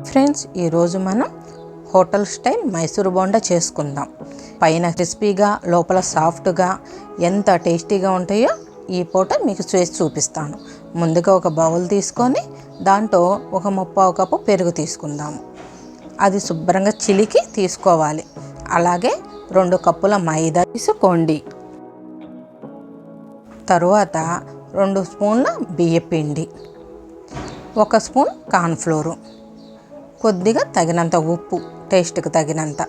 Friends, ఈరోజు మనం hotel style Mysore bonda చేసుకుందాం. పైన క్రిస్పీగా లోపల సాఫ్ట్గా ఎంత టేస్టీగా ఉంటాయో ఈ పూట మీకు చేసి చూపిస్తాను. ముందుగా ఒక బౌల్ తీసుకొని దాంట్లో ఒక 3/4 కప్పు పెరుగు తీసుకుందాము. అది శుభ్రంగా చిలికి తీసుకోవాలి. అలాగే 2 కప్పుల మైదా తీసుకోండి. తరువాత 2 స్పూన్ల బియ్యపిండి, 1 స్పూన్ కార్న్ఫ్లోరు, కొద్దిగా తగినంత ఉప్పు, టేస్ట్కి తగినంత,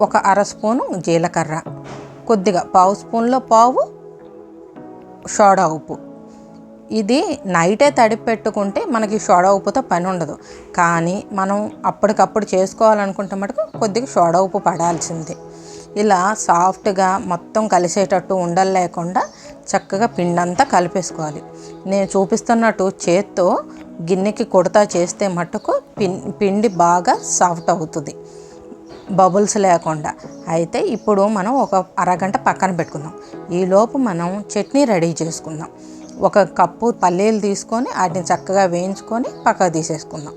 1/2 స్పూను జీలకర్ర, కొద్దిగా 1/2 స్పూన్లో పావు సోడా ఉప్పు. ఇది నైటే తడిపి పెట్టుకుంటే మనకి సోడా ఉప్పుతో పని ఉండదు. కానీ మనం అప్పటికప్పుడు చేసుకోవాలనుకుంటే మటుకు కొద్దిగా సోడా ఉప్పు పడాల్సిందే. ఇలా సాఫ్ట్గా మొత్తం కలిసేటట్టు ఉండలు లేకుండా చక్కగా పిండంతా కలిపేసుకోవాలి. నేను చూపిస్తున్నట్టు చేత్తో గిన్నెకి కొడతా చేస్తే మట్టుకు పిండి బాగా సాఫ్ట్ అవుతుంది, బబుల్స్ లేకుండా. అయితే ఇప్పుడు మనం ఒక అరగంట పక్కన పెట్టుకుందాం. ఈలోపు మనం చట్నీ రెడీ చేసుకుందాం. 1 కప్పు పల్లీలు తీసుకొని వాటిని చక్కగా వేయించుకొని పక్కకు తీసేసుకుందాం.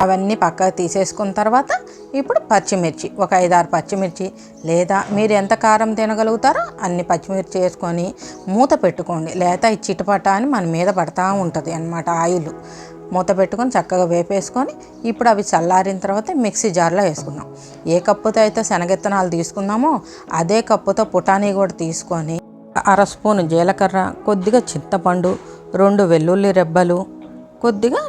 అవన్నీ పక్కకు తీసేసుకున్న తర్వాత ఇప్పుడు పచ్చిమిర్చి, ఒక 5-6 పచ్చిమిర్చి, లేదా మీరు ఎంత కారం తినగలుగుతారో అన్ని పచ్చిమిర్చి వేసుకొని మూత పెట్టుకోండి. లేదా ఈ చిటపట అని మన మీద పడతా ఉంటుంది అన్నమాట ఆయిల్. మూత పెట్టుకొని చక్కగా వేపేసుకొని ఇప్పుడు అవి చల్లారిన తర్వాత మిక్సీ జార్లో వేసుకుందాం. ఏ కప్పుతో అయితే శనగిత్తనాలు తీసుకున్నామో అదే కప్పుతో పుటానీ కూడా తీసుకొని 1/2 స్పూను జీలకర్ర, కొద్దిగా చింతపండు, 2 వెల్లుల్లి రెబ్బలు, కొద్దిగా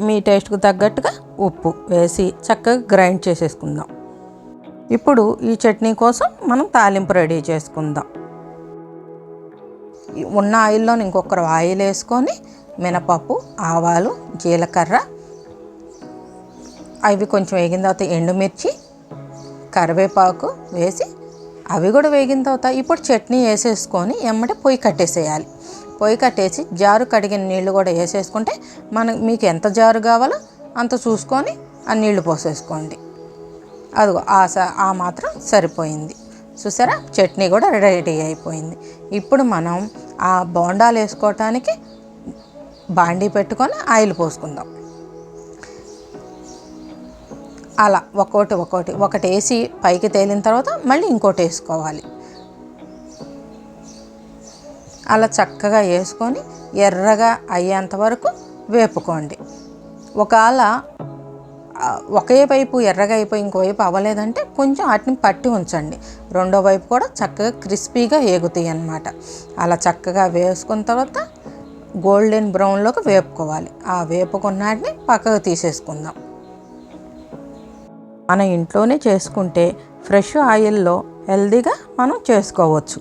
మీ టేస్ట్కు తగ్గట్టుగా ఉప్పు వేసి చక్కగా గ్రైండ్ చేసేసుకుందాం. ఇప్పుడు ఈ చట్నీ కోసం మనం తాలింపు రెడీ చేసుకుందాం. ఉన్న ఆయిల్లో ఇంకొకరు ఆయిల్ వేసుకొని మినపప్పు, ఆవాలు, జీలకర్ర అవి కొంచెం వేగిన తర్వాత ఎండుమిర్చి, కరివేపాకు వేసి అవి కూడా వేగిన తర్వాత ఇప్పుడు చట్నీ వేసేసుకొని ఎమ్మటే పొయ్యి కట్టేసేయాలి. పొయ్యి కట్టేసి జారు కడిగిన నీళ్ళు కూడా వేసేసుకుంటే మీకు ఎంత జారు కావాలో అంత చూసుకొని ఆ నీళ్లు పోసేసుకోండి. అదిగో ఆ మాత్రం సరిపోయింది. చూసారా, చట్నీ కూడా రెడీ అయిపోయింది. ఇప్పుడు మనం ఆ బోండాలు వేసుకోవటానికి బాండీ పెట్టుకొని ఆయిల్ పోసుకుందాం. అలా ఒకటి వేసి పైకి తేలిన తర్వాత మళ్ళీ ఇంకోటి వేసుకోవాలి. అలా చక్కగా వేసుకొని ఎర్రగా అయ్యేంత వరకు వేపుకోండి. ఒకవేళ ఒకే వైపు ఎర్రగా అయిపోయి ఇంకోవైపు అవ్వలేదంటే కొంచెం వాటిని పట్టి ఉంచండి. రెండో వైపు కూడా చక్కగా క్రిస్పీగా వేగుతాయి అన్నమాట. అలా చక్కగా వేసుకున్న తర్వాత గోల్డెన్ బ్రౌన్లోకి వేపుకోవాలి. ఆ వేపుకున్న వాటిని పక్కకు తీసేసుకుందాం. మన ఇంట్లోనే చేసుకుంటే ఫ్రెష్ ఆయిల్లో హెల్దీగా మనం చేసుకోవచ్చు.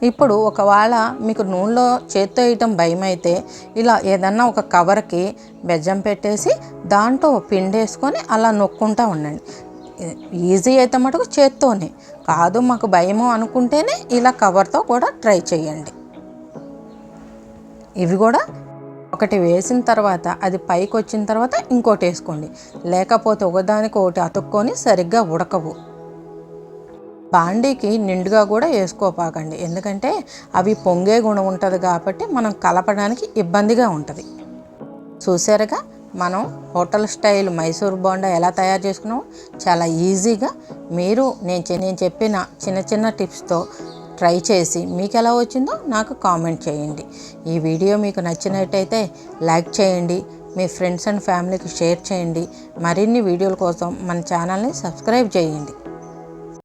ఇప్పుడు ఒకవేళ మీకు నూనెలో చేత్తో వేయటం భయం అయితే ఇలా ఏదన్నా ఒక కవర్కి బెజ్జం పెట్టేసి దాంట్లో పిండి వేసుకొని అలా నొక్కుంటూ ఉండండి. ఈజీ అయితే మటుకు చేత్తోనే, కాదు మాకు భయము అనుకుంటేనే ఇలా కవర్తో కూడా ట్రై చేయండి. ఇవి కూడా ఒకటి వేసిన తర్వాత అది పైకి వచ్చిన తర్వాత ఇంకోటి వేసుకోండి. లేకపోతే ఒకదానికి ఒకటి అతుక్కొని సరిగ్గా ఉడకవు. బాండీకి నిండుగా కూడా వేసుకోపాకండి, ఎందుకంటే అవి పొంగే గుణం ఉంటుంది కాబట్టి మనం కలపడానికి ఇబ్బందిగా ఉంటుంది. చూసారుగా మనం హోటల్ స్టైల్ మైసూర్ బోండా ఎలా తయారు చేసుకున్నామో చాలా ఈజీగా మీరు నేను చెప్పిన చిన్న టిప్స్తో ట్రై చేసి మీకు ఎలా వచ్చిందో నాకు కామెంట్ చేయండి. ఈ వీడియో మీకు నచ్చినట్టయితే లైక్ చేయండి, మీ ఫ్రెండ్స్ అండ్ ఫ్యామిలీకి షేర్ చేయండి. మరిన్ని వీడియోల కోసం మన ఛానల్ని సబ్స్క్రైబ్ చేయండి.